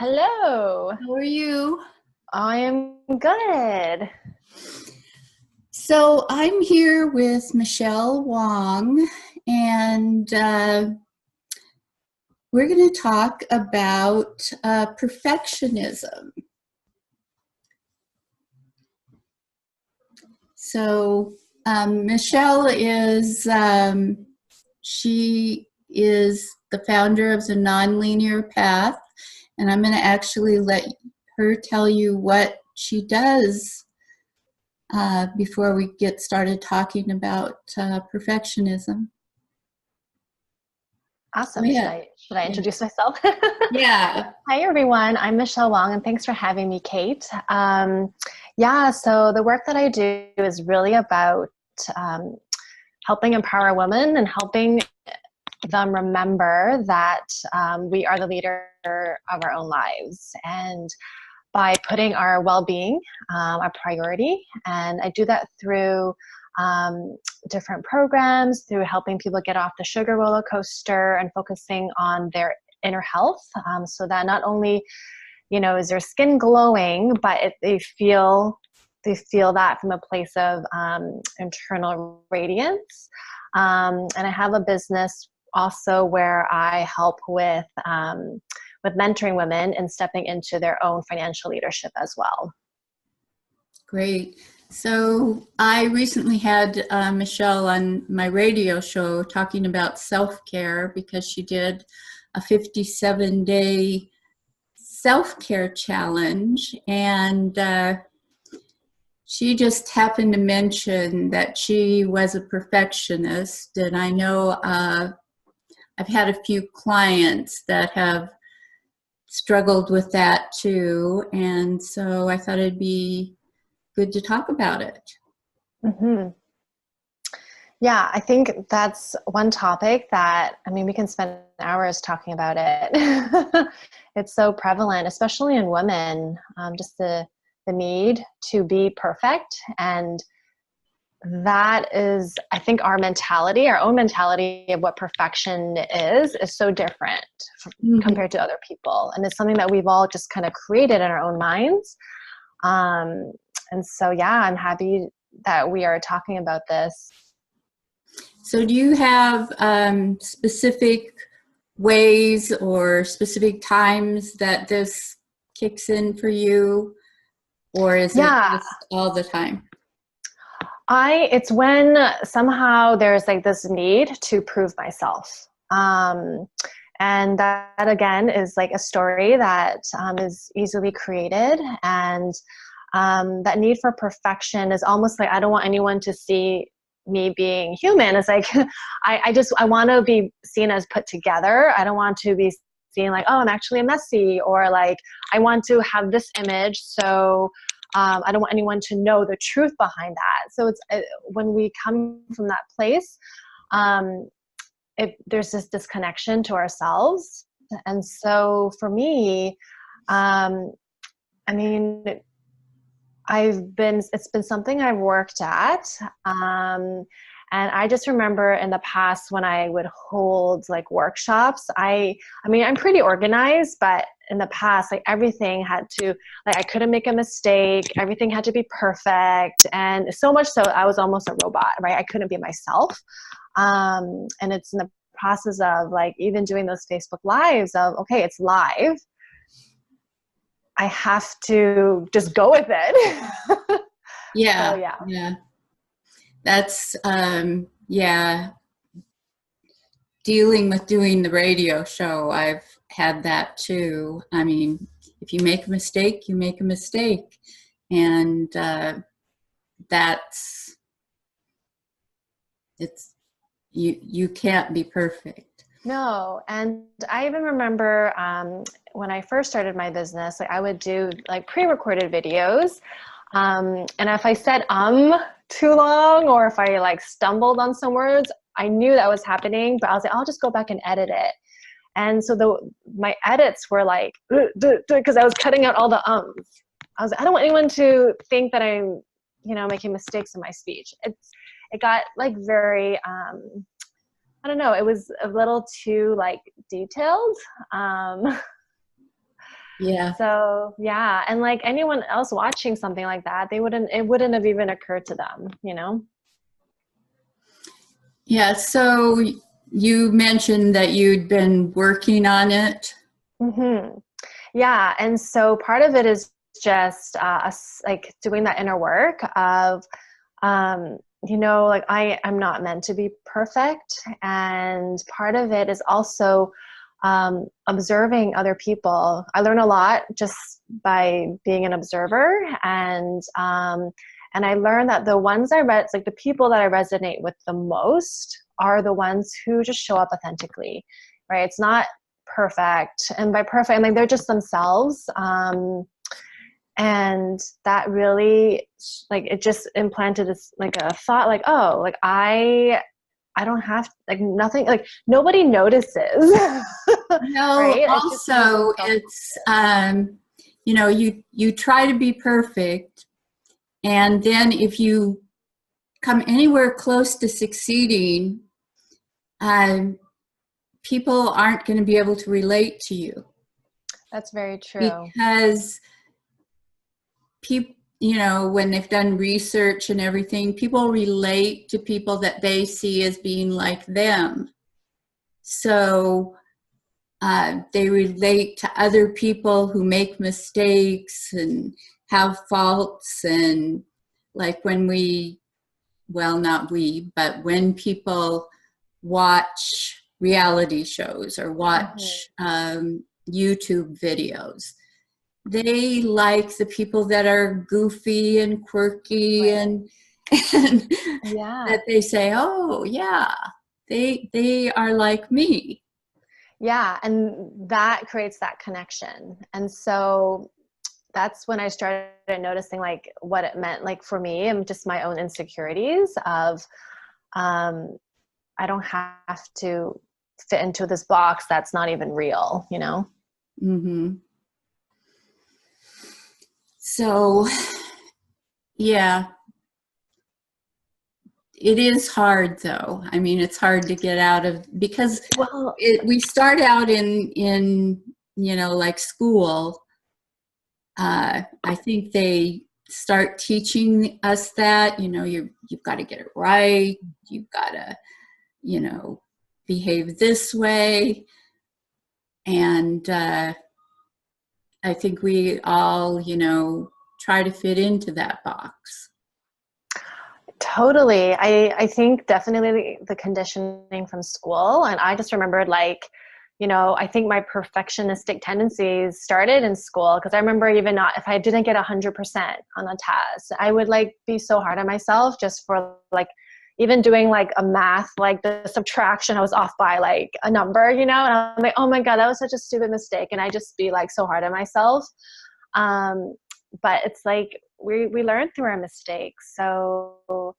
Hello. How are you? I am good. So I'm here with Michelle Wong, and we're going to talk about perfectionism. So Michelle she is the founder of the Nonlinear Path, and I'm going to actually let her tell you what she does before we get started talking about perfectionism. Awesome. Yeah. Should I introduce myself? Yeah. Hi, everyone. I'm Michelle Wong, and thanks for having me, Kate. So the work that I do is really about helping empower women and helping them remember that we are the leader of our own lives. And by putting our well-being a priority. And I do that through different programs, through helping people get off the sugar roller coaster and focusing on their inner health, so that not only, is their skin glowing, but they feel that from a place of internal radiance. And I have a business also where I help with mentoring women and stepping into their own financial leadership as well. Great. So I recently had Michelle on my radio show talking about self-care because she did a 57-day self-care challenge, and she just happened to mention that she was a perfectionist, and I know I've had a few clients that have struggled with that too, and so I thought it'd be good to talk about it. Mm-hmm. Yeah, I think that's one topic that, we can spend hours talking about it. It's so prevalent, especially in women, just the need to be perfect. And that is, I think, our own mentality of what perfection is so different compared to other people. And it's something that we've all just kind of created in our own minds. And so, yeah, I'm happy that we are talking about this. So do you have specific ways or specific times that this kicks in for you? Or is it just all the time? It's when somehow there's like this need to prove myself. And that again is like a story that is easily created. And that need for perfection is almost like, I don't want anyone to see me being human. It's like, I want to be seen as put together. I don't want to be seen like, oh, I'm actually messy, or like, I want to have this image. So I don't want anyone to know the truth behind that. So it's when we come from that place, there's this disconnection to ourselves. And so for me, it's been something I've worked at. And I just remember in the past when I would hold like workshops, I'm pretty organized, but in the past, like everything had to, like I couldn't make a mistake. Everything had to be perfect. And so much so I was almost a robot, right? I couldn't be myself. And it's in the process of like even doing those Facebook lives of, okay, it's live. I have to just go with it. Yeah. So, yeah. Yeah. That's, dealing with doing the radio show, I've had that too. I mean, if you make a mistake, you make a mistake. And you can't be perfect. No. And I even remember when I first started my business, like I would do like pre-recorded videos. And if I said too long, or if I like stumbled on some words, I knew that was happening, but I was like, I'll just go back and edit it. And so my edits were like, because I was cutting out all the ums. I was like, I don't want anyone to think that I'm, making mistakes in my speech. It got like very, I don't know, it was a little too like detailed. Yeah. So yeah, and like anyone else watching something like that, it wouldn't have even occurred to them, you know? Yeah. So you mentioned that you'd been working on it. Hmm. Yeah, and so part of it is just us like doing that inner work of, you know, like I'm not meant to be perfect, and part of it is also observing other people. I learn a lot just by being an observer, and I learned that the ones like the people that I resonate with the most are the ones who just show up authentically, right? It's not perfect, and by perfect, I mean they're just themselves. And that really, like, it just implanted this like a thought, like, oh, like I don't have like nothing, like nobody notices. No, Right, it just doesn't also feel. it's you know, you try to be perfect, and then if you come anywhere close to succeeding, um, people aren't going to be able to relate to you That's very true. because people, you know, when they've done research and everything, people relate to people that they see as being like them. So they relate to other people who make mistakes and have faults. And like when we, well, not we, but when people watch reality shows or Hmm. watch YouTube videos, they like the people that are goofy and quirky Right. and Yeah. that they say, oh yeah, they are like me. Yeah, and that creates that connection. And so that's when I started noticing like what it meant, like for me and just my own insecurities of, um, I don't have to fit into this box that's not even real, you know? Hmm. So yeah, it is hard though. I mean, it's hard to get out of because Well, we start out in you know, like school. I think they start teaching us that, you know, you've got to get it right. You've got to, you know, behave this way. And I think we all, you know, try to fit into that box. totally. I think definitely the conditioning from school. And I just remembered like, you know, I think my perfectionistic tendencies started in school because I remember even not, if I didn't get 100% on a test, I would like be so hard on myself just for like, even doing like a math, like the subtraction, I was off by like a number, you know, and I'm like, oh my God, that was such a stupid mistake. And I just be like so hard on myself. Um, but it's like we learn through our mistakes. So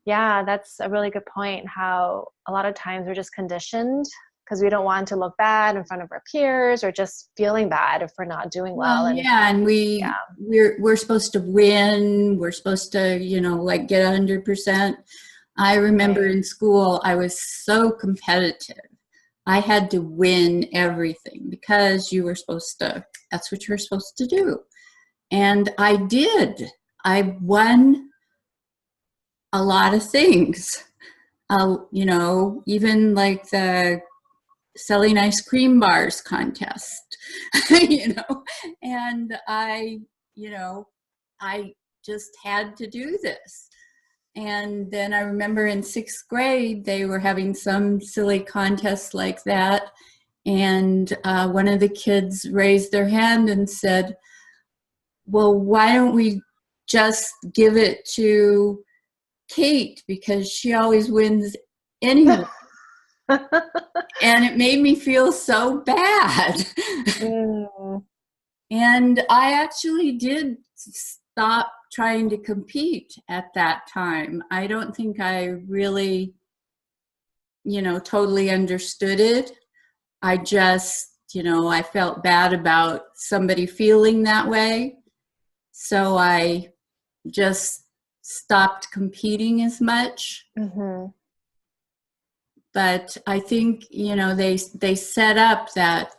yeah, that's a really good point. How a lot of times we're just conditioned because we don't want to look bad in front of our peers or just feeling bad if we're not doing Well, well. And yeah, and yeah, we're supposed to win. We're supposed to, you know, like get 100%. I remember right. in school, I was so competitive. I had to win everything because you were supposed to, that's what you're supposed to do. And I did. I won a lot of things. You know, even like the selling ice cream bars contest, you know, and you know, I just had to do this. And then I remember in 6th grade, they were having some silly contest like that. And one of the kids raised their hand and said, well, why don't we just give it to Kate because she always wins anyway. And it made me feel so bad. Mm, And I actually did stop trying to compete at that time. I don't think I really, you know, totally understood it. I just, you know, I felt bad about somebody feeling that way. So I just stopped competing as much. hmm. But I think, you know, they set up that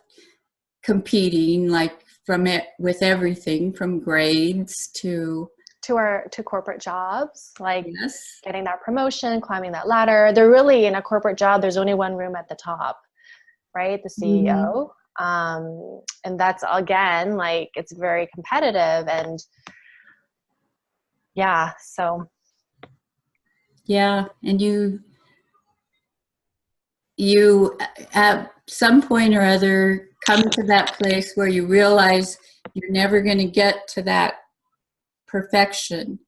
competing like from it with everything from grades to corporate jobs, like yes. getting that promotion, climbing that ladder. They're really, in a corporate job, there's only one room at the top, right? The CEO. And that's, again, like, it's very competitive, and yeah, so. Yeah. And you at some point or other come to that place where you realize you're never going to get to that perfection.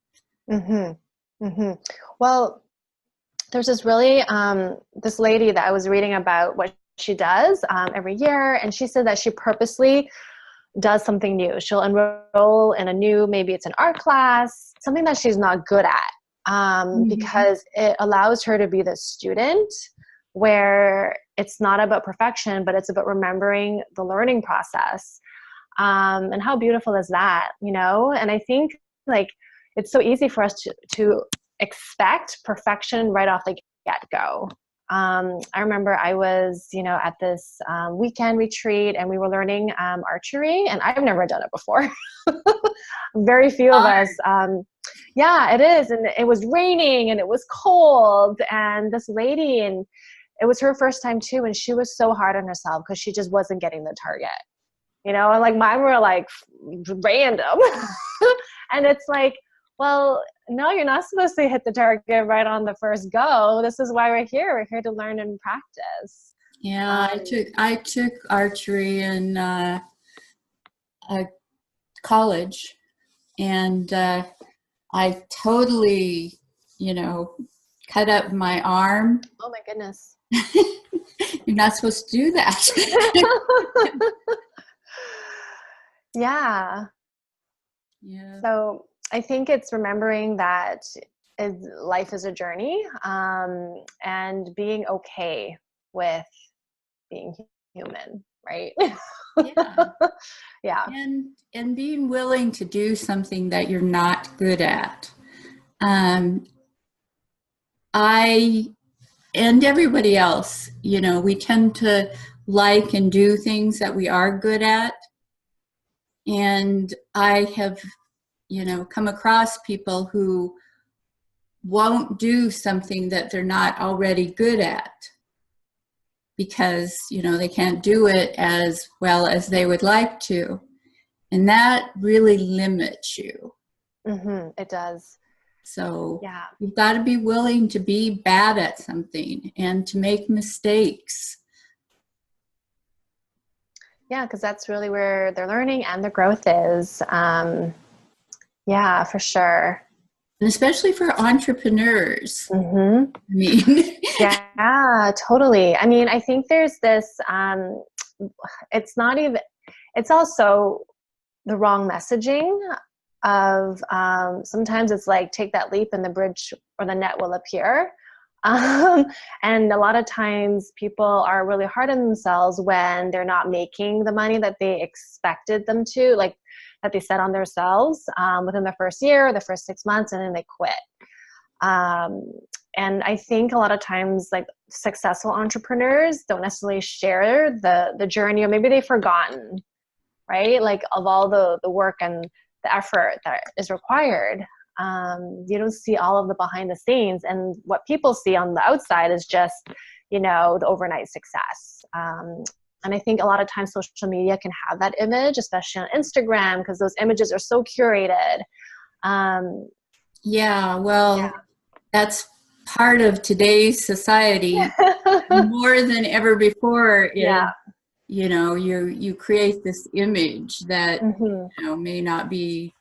Well, there's this really this lady that I was reading about what she does every year, and she said that she purposely does something new. She'll enroll in a new, maybe it's an art class, something that she's not good at, because it allows her to be the student, where it's not about perfection, but it's about remembering the learning process. And how beautiful is that, you know? And I think, like, it's so easy for us to expect perfection right off the get-go. I remember I was, at this weekend retreat, and we were learning archery, and I've never done it before. Very few of us. Yeah, it is. And it was raining, and it was cold, and this lady, and it was her first time too, and she was so hard on herself because she just wasn't getting the target. And like mine were like random. And it's like, well, no, you're not supposed to hit the target right on the first go. This is why we're here. We're here to learn and practice. Yeah, I took archery in college, and I totally, cut up my arm. Oh my goodness. You're not supposed to do that. Yeah. So I think it's remembering that life is a journey, and being okay with being human, right? Yeah. Yeah. And being willing to do something that you're not good at. I and everybody else, we tend to like and do things that we are good at. And I have, come across people who won't do something that they're not already good at because, they can't do it as well as they would like to. And that really limits you. It does. So yeah, you've got to be willing to be bad at something and to make mistakes. Yeah, because that's really where their learning and their growth is. Yeah, for sure. And especially for entrepreneurs. I mean, yeah, totally. I mean, I think there's this, it's also the wrong messaging of, sometimes it's like, take that leap and the bridge or the net will appear. And a lot of times people are really hard on themselves when they're not making the money that they expected them to, like that they set on themselves within the first year, the first 6 months, and then they quit. And I think a lot of times, like, successful entrepreneurs don't necessarily share the journey, or maybe they've forgotten, right? Like, of all the work and the effort that is required. You don't see all of the behind the scenes, and what people see on the outside is just, the overnight success. And I think a lot of times social media can have that image, especially on Instagram, because those images are so curated. That's part of today's society more than ever before. Is, you create this image that may not be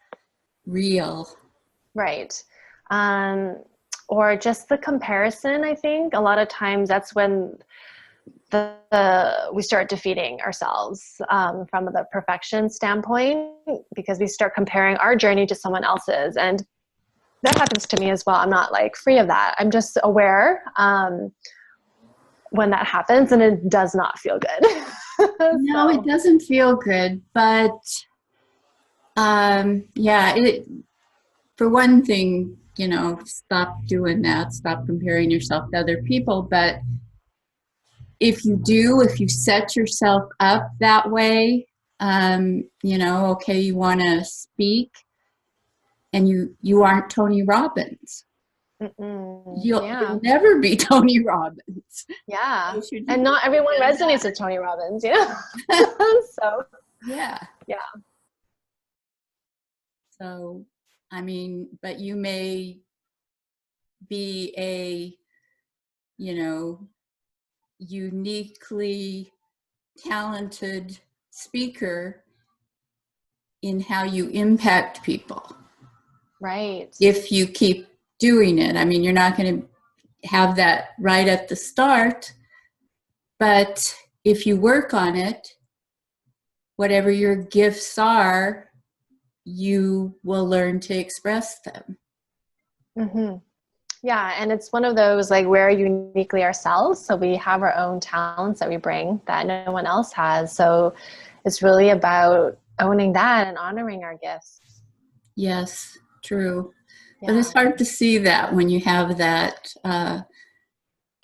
real. Right. Or just the comparison. I think a lot of times that's when we start defeating ourselves from the perfection standpoint, because we start comparing our journey to someone else's. And that happens to me as well. I'm not like free of that. I'm just aware when that happens, and it does not feel good. No, it doesn't feel good. But for one thing, stop doing that. Stop comparing yourself to other people. But if you set yourself up that way, You know, okay, you want to speak and you aren't Tony Robbins. Yeah. You'll never be Tony Robbins. Yeah. So should And you not everyone understand resonates that? with Tony Robbins, you know? So, Yeah. yeah. So, I mean, but you may be a, you know, uniquely talented speaker in how you impact people. Right. If you keep doing it, I mean, you're not going to have that right at the start, but if you work on it, whatever your gifts are, you will learn to express them. Mm-hmm. Yeah, and it's one of those like we're uniquely ourselves, so we have our own talents that we bring that no one else has. So it's really about owning that and honoring our gifts. Yes, true. But Yeah. it's hard to see that when you have that. A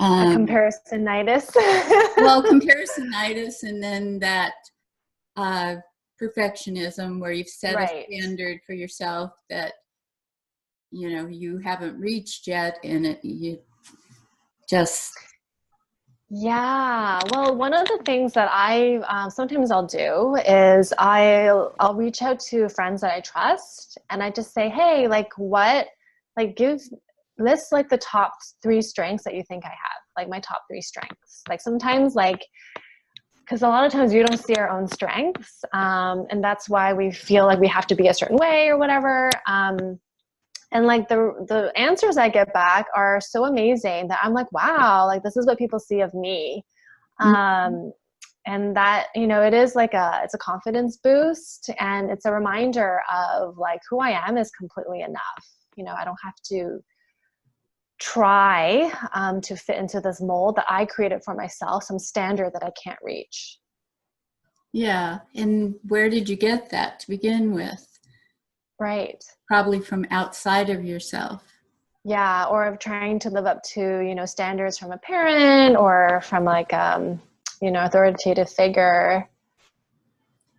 comparisonitis. Well, comparisonitis, and then that perfectionism where you've set a Right. standard for yourself that you know you haven't reached yet, and you just Yeah. Well, one of the things that I sometimes I'll do is I'll reach out to friends that I trust, and I just say, hey, like what, like give list like the top 3 strengths that you think I have, like my top 3 strengths. Like sometimes like because a lot of times we don't see our own strengths, and that's why we feel like we have to be a certain way or whatever. And like the answers I get back are so amazing that I'm like, wow, like this is what people see of me. Um, and that, you know, it is like it's a confidence boost, and it's a reminder of like who I am is completely enough. You know, I don't have to try to fit into this mold that I created for myself, some standard that I can't reach. yeah. And where did you get that to begin with? Right. Probably from outside of yourself. Yeah, or of trying to live up to, you know, standards from a parent or from like you know, authoritative figure.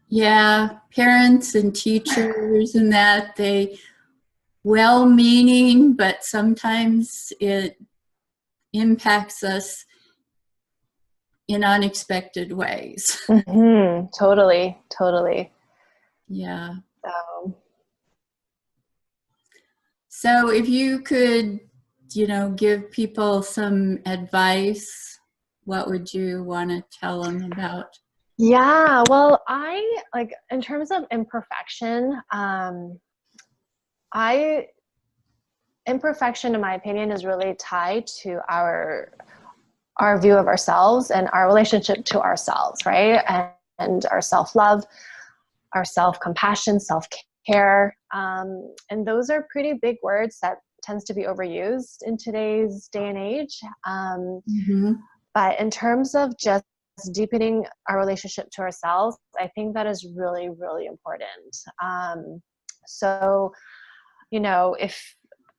Yeah, parents and teachers and that, they well-meaning, but sometimes it impacts us in unexpected ways. Mm-hmm. Totally, totally. Yeah. So, So if you could, you know, give people some advice, what would you want to tell them about? yeah, well, I like in terms of imperfection, I imperfection, in my opinion, is really tied to our view of ourselves and our relationship to ourselves, right? And our self-love, our self-compassion, self-care. And those are pretty big words that tends to be overused in today's day and age. Mm-hmm. But in terms of just deepening our relationship to ourselves, I think that is really, really important. So, you know, if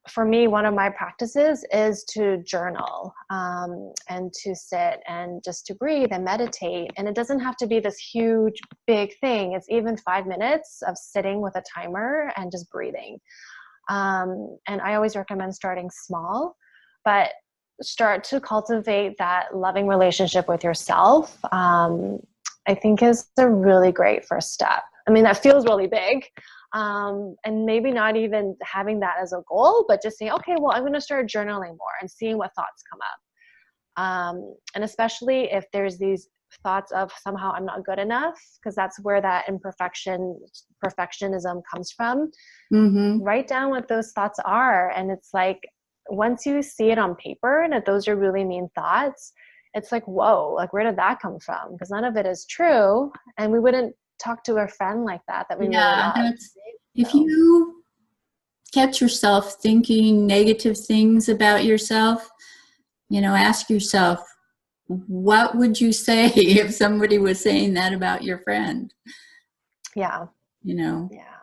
for me, one of my practices is to journal and to sit and just to breathe and meditate. And it doesn't have to be this huge, big thing. It's even 5 minutes of sitting with a timer and just breathing. And I always recommend starting small, but start to cultivate that loving relationship with yourself. I think is a really great first step. I mean, that feels really big, and maybe not even having that as a goal, but just saying, okay, well, I'm going to start journaling more and seeing what thoughts come up. And especially if there's these thoughts of somehow I'm not good enough, because that's where that perfectionism comes from. Mm-hmm. Write down what those thoughts are. And it's like, once you see it on paper and that those are really mean thoughts, it's like, whoa, like where did that come from? Because none of it is true. And we wouldn't talk to a friend like that we really Yeah, love. if So, you catch yourself thinking negative things about yourself, you know, ask yourself, what would you say if somebody was saying that about your friend? yeah. You know, Yeah.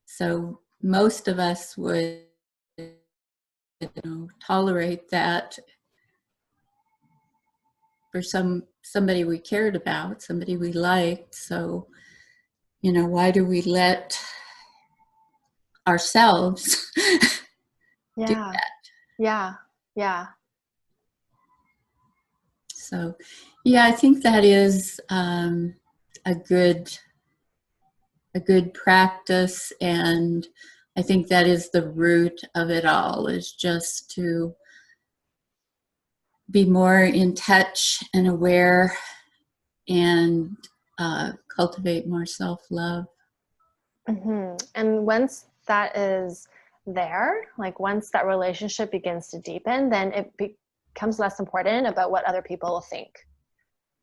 so most of us would, you know, tolerate that. for somebody we cared about, somebody we liked. So, you know, why do we let ourselves do Yeah. that? Yeah. Yeah. So, yeah, I think that is a good practice, and I think that is the root of it all, is just to be more in touch and aware and cultivate more self-love. And once that is there, like once that relationship begins to deepen, then it becomes less important about what other people will think,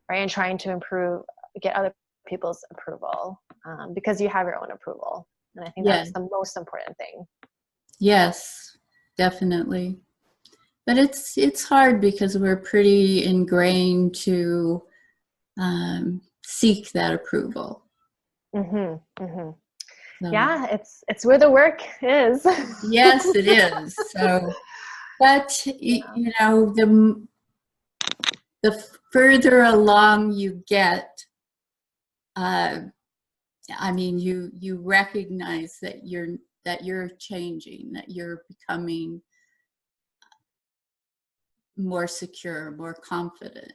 right? And trying to get other people's approval, because you have your own approval. And I think that's the most important thing. Yes, definitely. But it's hard because we're pretty ingrained to seek that approval. So, yeah, it's where the work is. yes, it is. So, but you know, the further along you get, I mean, you recognize that you're changing, that you're becoming more secure, more confident,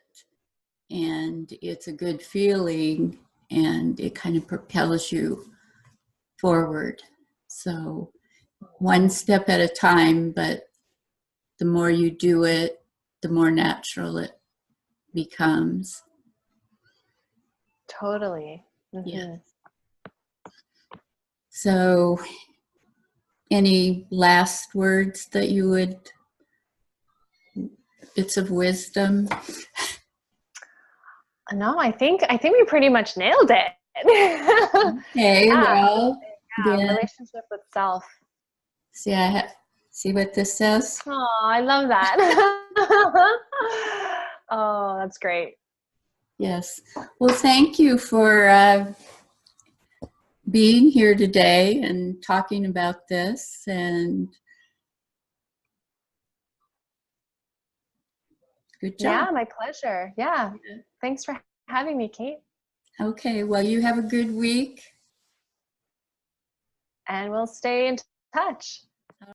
and it's a good feeling, and it kind of propels you forward. So one step at a time, but the more you do it, the more natural it becomes. Totally. Yeah. So any last words that you would, bits of wisdom? No, I think we pretty much nailed it. Okay, well, then relationship with self. See what this says? Oh, I love that. Oh, that's great. Yes. Well, thank you for being here today and talking about this. And good job. Yeah, my pleasure. Yeah. Thanks for having me, Kate. Okay, well, you have a good week. And we'll stay in touch.